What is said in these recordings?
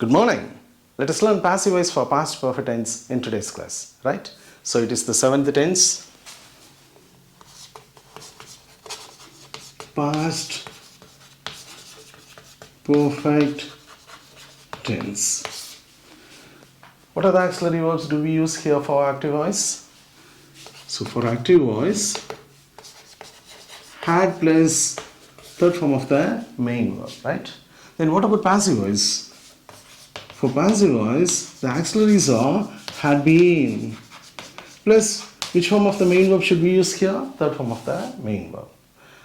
Good morning. Let us learn passive voice for past perfect tense in today's class, right? So it is the seventh tense. Past perfect tense. What are the auxiliary verbs do we use here for active voice? So for active voice, had plus third form of the main verb, right? Then what about passive voice? For passive voice, the auxiliaries are had been plus which form of the main verb should we use here? Third form of the main verb.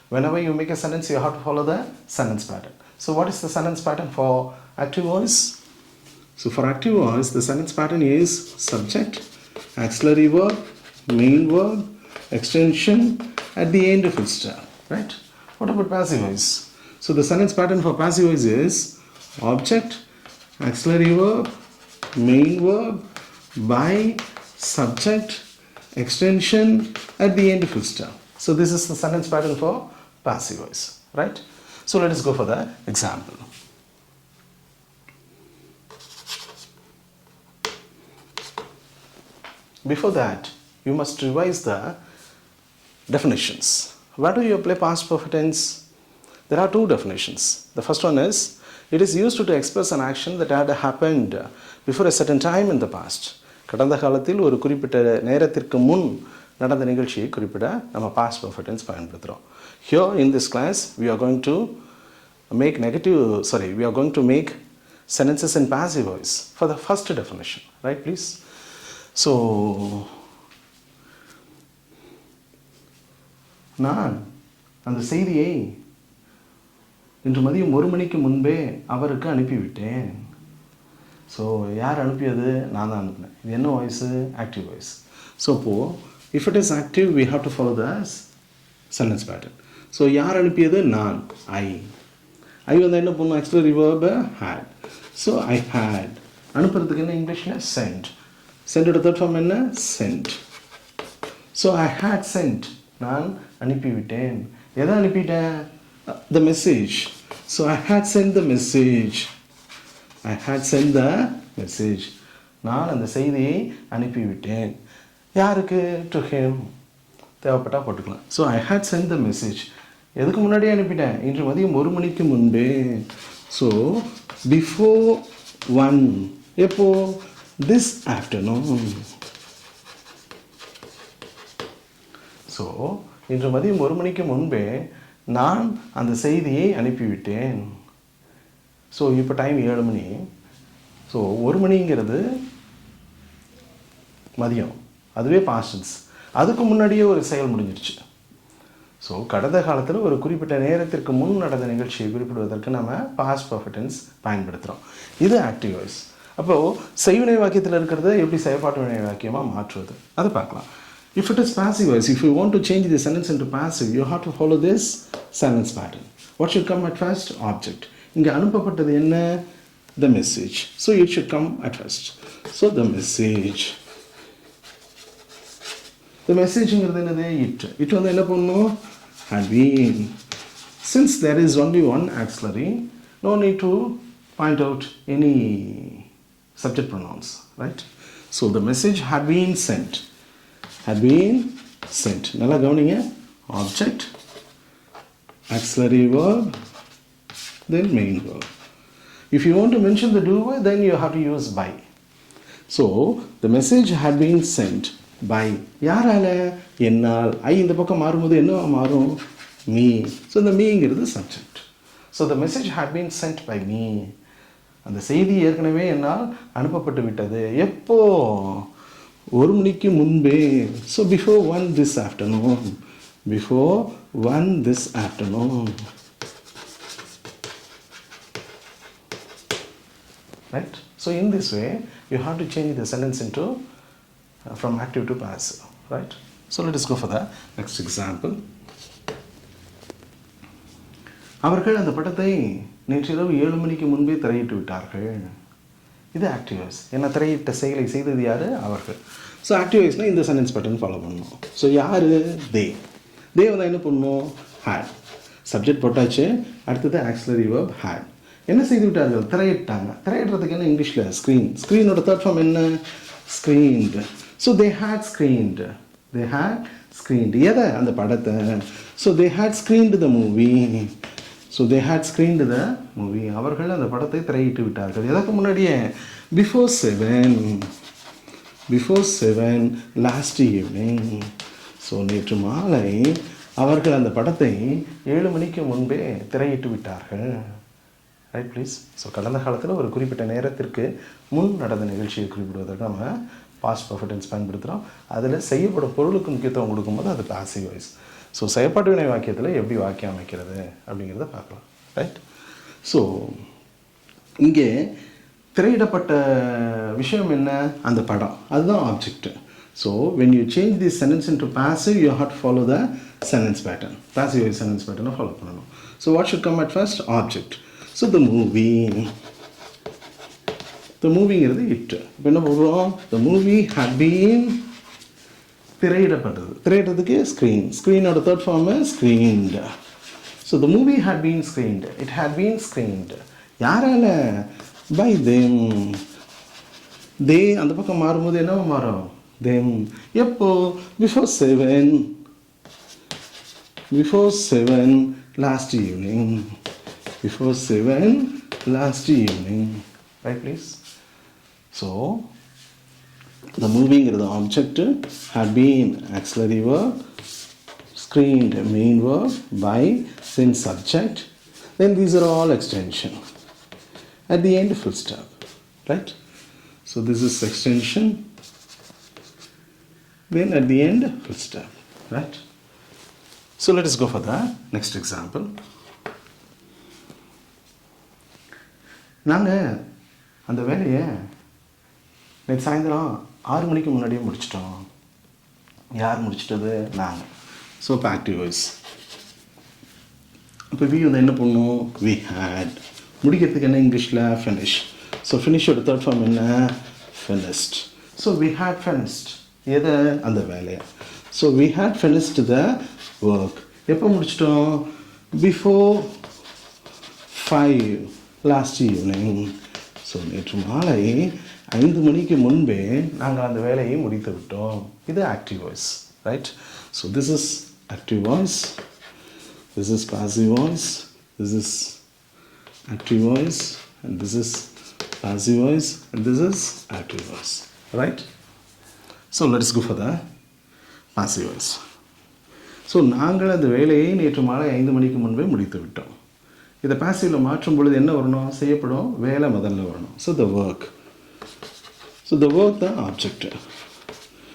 Whenever you make a sentence, you have to follow the sentence pattern. So what is the sentence pattern for active voice? So for active voice, the sentence pattern is subject, auxiliary verb, main verb, extension at the end of its term, right? What about passive voice? So the sentence pattern for passive voice is object, auxiliary verb, main verb, by, subject, extension at the end of its term. So this is the sentence pattern for passive voice, right? So let us go for the example. Before that, you must revise the definitions. Where do you apply past perfect tense? There are two definitions. The first one is, it is used to express an action that had happened before a certain time in the past. கடந்த காலத்தில் ஒரு குறிப்பிட்ட நேரத்திற்கு முன் நடந்த நிகழ்ச்சியை குறிப்பிட நம்ம past perfect tense பயன்படுத்துகிறோம். Here in this class, we are going to make sentences in passive voice for the first definition, right, please? So, நான் அந்த செய்தியை இன்று மதியம் 1 மணிக்கு முன்பே அவருக்கு அனுப்பிவிட்டேன். ஸோ யார் அனுப்பியது? நான் தான் அனுப்பினேன். இது என்ன வாய்ஸு? Active voice. ஸோ இப்போது if it is active we have to follow the sentence pattern. So யார் அனுப்பியது? நான், ஐ வந்து என்ன பண்ணும்? Actually verb had. So I had. அனுப்புறதுக்கு என்ன இங்கிலீஷில்? சென்ட். சென்டோட தேர்ட் ஃபார்ம் என்ன? Sent. So I had sent. நான் அனுப்பிவிட்டேன். எதை அனுப்பிட்டேன்? The message. So I had sent the message. I had sent the message. நான் அந்த செய்தியை அனுப்பிவிட்டேன். யாருக்கு? To him. தேவைப்பட்டா போட்டுக்கலாம். So I had sent the message. எதுக்கு முன்னாடியே அனுப்பிட்டேன்? இன்று மதியம் 1 மணிக்கு முன்பே. So before 1. எப்போ? This afternoon. So இன்று மதியம் 1 மணிக்கு முன்பே நான் அந்த செய்தியை அனுப்பிவிட்டேன். ஸோ இப்போ டைம் 7 மணி. ஸோ 1 மணிங்கிறது மதியம், அதுவே பாஸ்ட் டென்ஸ். அதுக்கு முன்னாடியே ஒரு செயல் முடிஞ்சிருச்சு. ஸோ கடந்த காலத்தில் ஒரு குறிப்பிட்ட நேரத்திற்கு முன் நடந்த நிகழ்ச்சியை குறிப்பிடுவதற்கு நம்ம பாஸ்ட் பர்ஃபெக்ட் டென்ஸ் பயன்படுத்துகிறோம். இது ஆக்டிவ் வாய்ஸ். அப்போது செய்வினை வாக்கியத்தில் இருக்கிறத எப்படி செயல்பாட்டு வினை வாக்கியமாக மாற்றுவது அதை பார்க்கலாம். If it is passive voice, if you want to change the sentence into passive, you have to follow this sentence pattern. What should come at first? Object. இங்கே அனுப்பப்பட்டது என்ன? The message. So it should come at first. So the message. The messageங்கிறது என்னது? It வந்து என்ன பண்ணணும்? Had been. Since there is only one auxiliary, no need to point out any subject pronouns, right? So the message had been sent. Had been sent. நல்லா கவனிங்க. Object, auxiliary verb, then main verb. If you want to mention the doer, then you have to use by. So the message had been sent by யாரால? என்னால். ஐ இந்த பக்கம் மாறும்போது என்ன மாறும்? me. So the meங்கிறது subject. So the message had been sent by me. அந்த செய்தி ஏற்கனவே என்னால் அனுப்பப்பட்டு விட்டது. எப்போ? 1 மணிக்கு முன்பே. So before 1 this afternoon. Before 1 this afternoon. Right? So in this way, you have to change the sentence into from active to passive. Right? So let us go for the next example. அவர்கள் அந்த படத்தை நேற்றிரவு 7 மணிக்கு முன்பே திரையிட்டு விட்டார்கள். இது active voice. ஏன்னா திரையிட்ட செயலை செய்தது யார்? அவர்கள். ஸோ ஆக்டிவ் வாய்ஸ்னால் இந்த சென்டென்ஸ் பேட்டர்ன் ஃபாலோ பண்ணணும். ஸோ யார்? தே. தே வந்து என்ன பண்ணணும்? ஹேட். சப்ஜெக்ட் போட்டாச்சு. அடுத்தது ஆக்சிலரி வேர்ப் ஹேட். என்ன செய்து விட்டார்கள்? திரையிட்டாங்க. திரையிடுறதுக்கு என்ன இங்கிலீஷில்? ஸ்க்ரீன். ஸ்க்ரீனோட தேர்ட் ஃபார்ம் என்ன? Screened. So they had screened. They had screened. எதை? அந்த படத்தை. So they had screened the movie. So they had screened the movie. அவர்கள் அந்த படத்தை திரையிட்டு விட்டார்கள். எதற்கு முன்னாடியே? Before 7 last evening. ஸோ நேற்று மாலை அவர்கள் அந்த படத்தை 7 மணிக்கு முன்பே திரையிட்டு விட்டார்கள். Right please. ஸோ கடந்த காலத்தில் ஒரு குறிப்பிட்ட நேரத்திற்கு முன் நடந்த நிகழ்ச்சியை குறிப்பிடுவதற்கு நம்ம பாஸ்ட் பர்ஃபெக்ட் டென்ஸ் பயன்படுத்துகிறோம். அதில் செய்யப்படும் பொருளுக்கு முக்கியத்துவம் கொடுக்கும்போது அது பாசிவ் வாய்ஸ். ஸோ செயற்பாட்டு வினை வாக்கியத்தில் எப்படி வாக்கியம் அமைக்கிறது அப்படிங்கிறத பார்க்கலாம். ரைட். ஸோ இங்கே திரையிடப்பட்ட விஷயம் என்ன? அந்த படம். அதுதான் object. So when you change this sentence into passive, you have to follow the sentence pattern. Passive voice sentence pattern follow பண்ணணும். So what should come at first? Object. So the movie. The movieங்கிறது it. இப்போ என்ன போடுறோம்? The movie had been திரையிடப்பட்டது. திரையிடறதுக்கு screen. Screenோட third form screened. So the movie had been screened. It had been screened. யாரால? By them. They அந்த பக்கம் மாறும்போது என்ன மாறும்? Them. எப்போ? Before 7 last evening. Before 7 last evening. Right please? So the movie is the object, had been auxiliary verb, screened main verb, by then subject, then these are all extension. At the end full stop. Right? So this is extension. Then at the end full stop. Right? So let us go for the next example. நாங்கள் அந்த வேலையை நேற்று சாயந்தரம் 6 மணிக்கு முன்னாடியே முடிச்சிட்டோம். யார் முடிச்சிட்டது? நாங்கள். ஸோ இப்போ ஆக்டிவ் வாய்ஸ். இப்போ வி வந்து என்ன பண்ணணும்? We had. முடிக்கிறதுக்கு என்ன இங்கிலீஷில்? ஃபினிஷ். ஸோ ஃபினிஷோட தேர்ட் ஃபார்ம் என்ன? Finished. So we had finished. எதை? அந்த வேலையை. So we had finished the work. எப்போ முடிச்சிட்டோம்? Before 5 last evening. ஸோ நேற்று மாலை 5 மணிக்கு முன்பே நாங்கள் அந்த வேலையை முடித்து விட்டோம். இது active voice. Right. So this is active voice. This is passive voice. This is active voice, and this is passive voice, and this is active voice. Right? So let us go for the passive voice. So நாங்கள் அந்த வேலையை நேற்று மாலை 5 மணிக்கு முன்பே முடித்து விட்டோம். இதை பாசிவில் மாற்றும் பொழுது என்ன வரணும்? செய்யப்படும் வேலை முதல்ல வரணும். So the work. So the work தான் ஆப்ஜெக்ட்.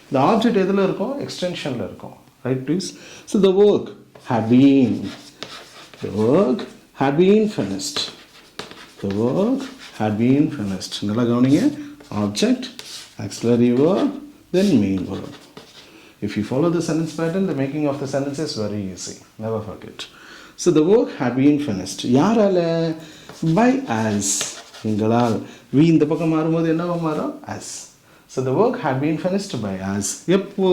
இந்த ஆப்ஜெக்ட் எதில் இருக்கும்? எக்ஸ்டென்ஷனில் இருக்கும். Right please. So the work had been. The work had been finished. The work had been finished. நல்லா கவனிங்க. Object, auxiliary verb, then main verb. If you follow the sentence pattern, the making of the sentence is very easy. Never forget. So the work had been finished. யாரால? By us. எங்களால். We இந்த பக்கம் மாறும்போது என்னவா மாறும்? Us. So the work had been finished by us. எப்போ?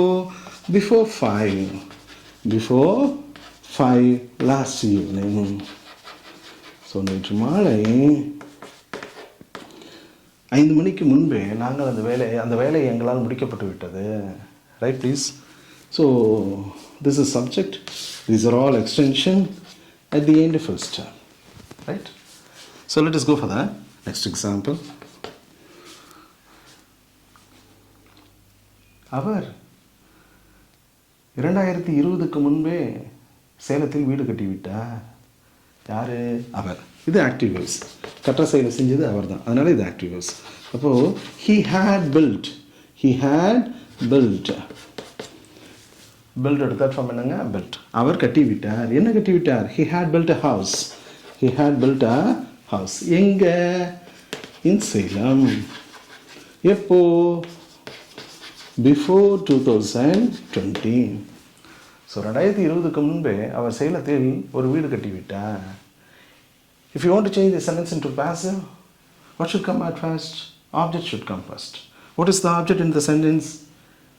Before 5. Before 5 last evening. So நேற்று மாலை 5 மணிக்கு முன்பே நாங்கள் அந்த வேலை எங்களால் முடிக்கப்பட்டு விட்டது. Right please. So this is subject. These are all extension. At the end full stop. Right. So let is go for the next example. அவர் 2020க்கு முன்பே சேலத்தில் வீடு கட்டிவிட்டார். யார்? அவர். இது ஆக்டிவ் வாய்ஸ். கற்ற செயலை செஞ்சது அவர் தான். அதனால் இது ஆக்டிவ் வாய்ஸ். அப்போது he had built. He had built. built எடுத்த ஃபார்ம் என்னங்க? built. அவர் கட்டிவிட்டார். என்ன கட்டிவிட்டார்? he had built a house. He had built a house. எங்கே? in சேலம். எப்போ? before 2020. ஸோ 2020க்கு முன்பே அவர் சேலத்தில் ஒரு வீடு கட்டிவிட்டார். If you want to change the sentence into passive, what should come at first? Object should come first. What is the object in the sentence?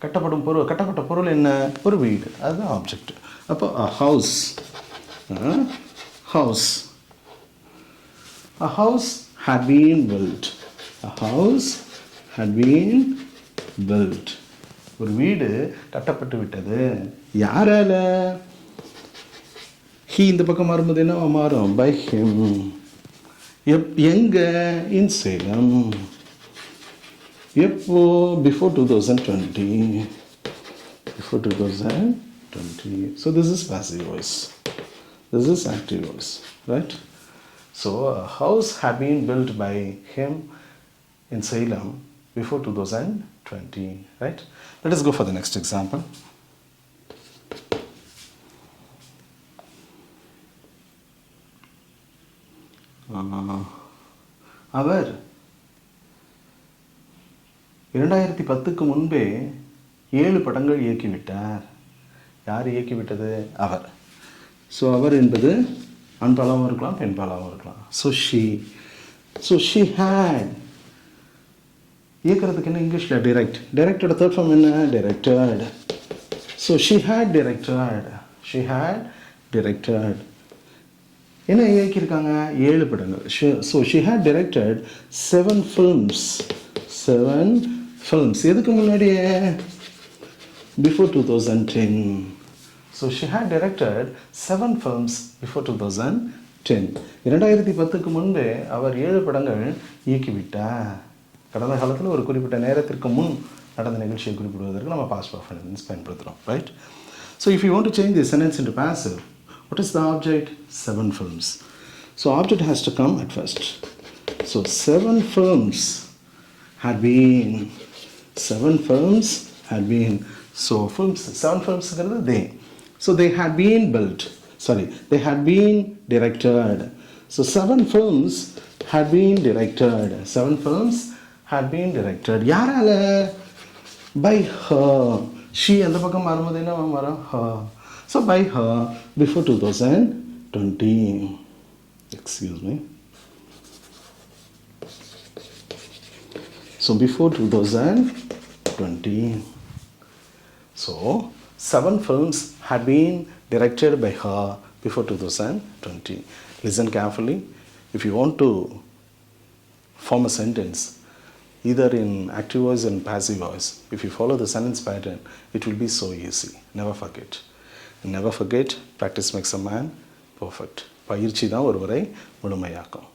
கட்டப்பட்ட பொருள் என்ன? ஒரு வீடு. அதுதான் ஆப்ஜெக்ட். அப்போ a house. House. A house had been built. A house had been built. ஒரு வீடு கட்டப்பட்டு விட்டது. யாரால? he இந்த பக்கம் வரும்போது என்ன மாறும்? by him. எங்க? in Salem. எப்போ? before 2020. Before 2020. So this is passive voice. This is active voice, right? So a house had been built by him in Salem before 2020, right? Let us go for the next example. அவர் 2010க்கு முன்பே 7 படங்கள் இயக்கிவிட்டார். யார் இயக்கிவிட்டது? அவர். So அவர் என்பது ஆண்பாலாகவும் இருக்கலாம் பெண்பாலாகவும் இருக்கலாம். So she had. இயக்கிறதுக்கு என்ன இங்கிலீஷில்? டைரக்டோட தேர்ட் ஃபார்ம் என்ன? Directed. So she had directed. என்ன இயக்கியிருக்காங்க? 7 படங்கள். So she had directed 7 films. 7 films. எதுக்கு முன்னாடியே? before 2010. So she had directed 7 films before 2010. 2010க்கு முன்பே அவர் 7 படங்கள் இயக்கிவிட்டார். கடந்த காலத்தில் ஒரு குறிப்பிட்ட நேரத்திற்கு முன் நடந்த நிகழ்ச்சியை குறிப்பிடுவதற்கு நம்ம past perfect tense பயன்படுத்துகிறோம், right? So if you want to change the sentence into passive, what is the object? 7 films. So object has to come at first. So 7 films had been. 7 films had been. So films, 7 films is they. So they had been built. They had been directed. So 7 films had been directed. 7 films had been directed. யாரால? By her. She அந்த பக்கம் வரும்போது என்ன வரும்? Her. So by her before 2020. Excuse me. So before 2020. So 7 films had been directed by her before 2020. Listen carefully. If you want to form a sentence, either in active voice and passive voice, if you follow the sentence pattern, it will be so easy. Never forget. Never forget, practice makes a man perfect. பயிற்சி தான் ஒருவரை முழுமையாக்கும்.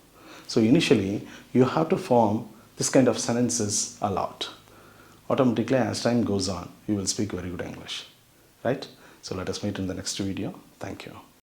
So initially, you have to form this kind of sentences a lot. Automatically, as time goes on, you will speak very good English. Right? So let us meet in the next video. Thank you.